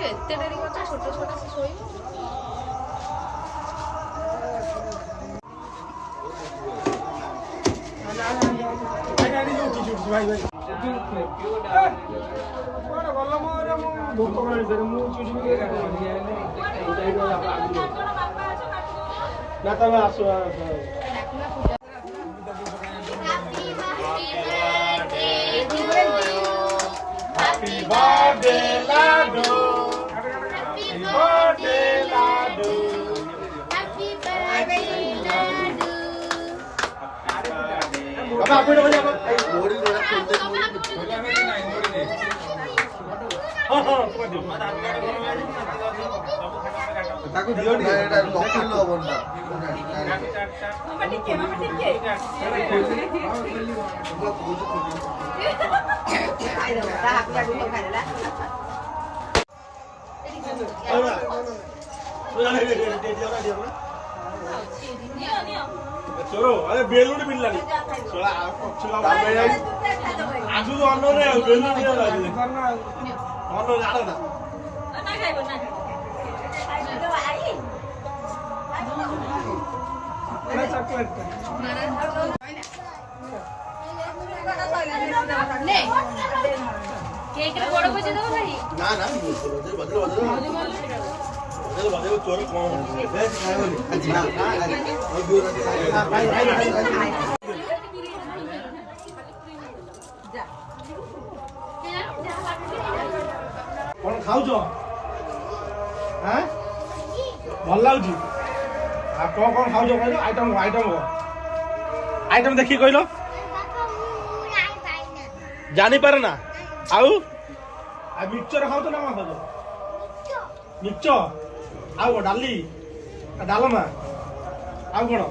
ଏତେ ଡେରି କରୁଛ ଛୋଟ ଛୋଟ ସେ ଶୋଇବ ନା ତମେ ଆସ Happy birthday, Ladu. Happy birthday, Ladu. Happy birthday Ladu. Baba, apa itu baju apa? Bodi orang खेलते हैं. Takut dia ni. Doktor lo benda. Mama ठीक है. Ayo dah aku dah dulu kan dah. चलो अरे बेलून मिलला नहीं चला चला आजू तो अन्नो रे बेलून नहीं आला जी अन्नो जाड़ा ना ना खाइबो ना खाइबो आई ना चॉकलेट ले केक रे बड़ बजे दो भाई ना ना बदलो चोर कौन ना कौन खाऊ जो हैं भल लागुची आ कौन कौन खाऊ जो कहलो आइटम देखि कहलो जानी पारे ना आउ आ मिक्सचर खाऊ तो ना मा खाऊ मिक्सचर आउ डाली डालमा आउ कोन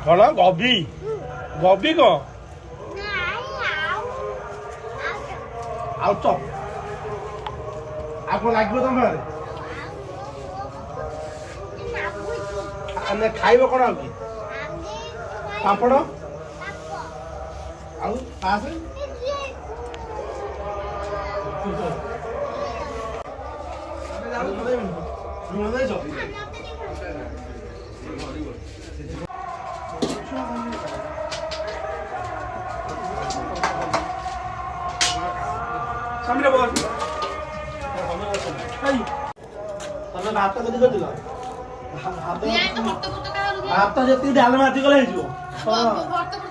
कोन गोभी गोभी को आउ चप आपको लागबो तमारे अन्य खाइबो कोन आउ की पापड़ आउ पास सामने बोल तमे भात कदी करदिल भात तो भक्त भक्त का भात जति डालमा आती गले हिजो भक्त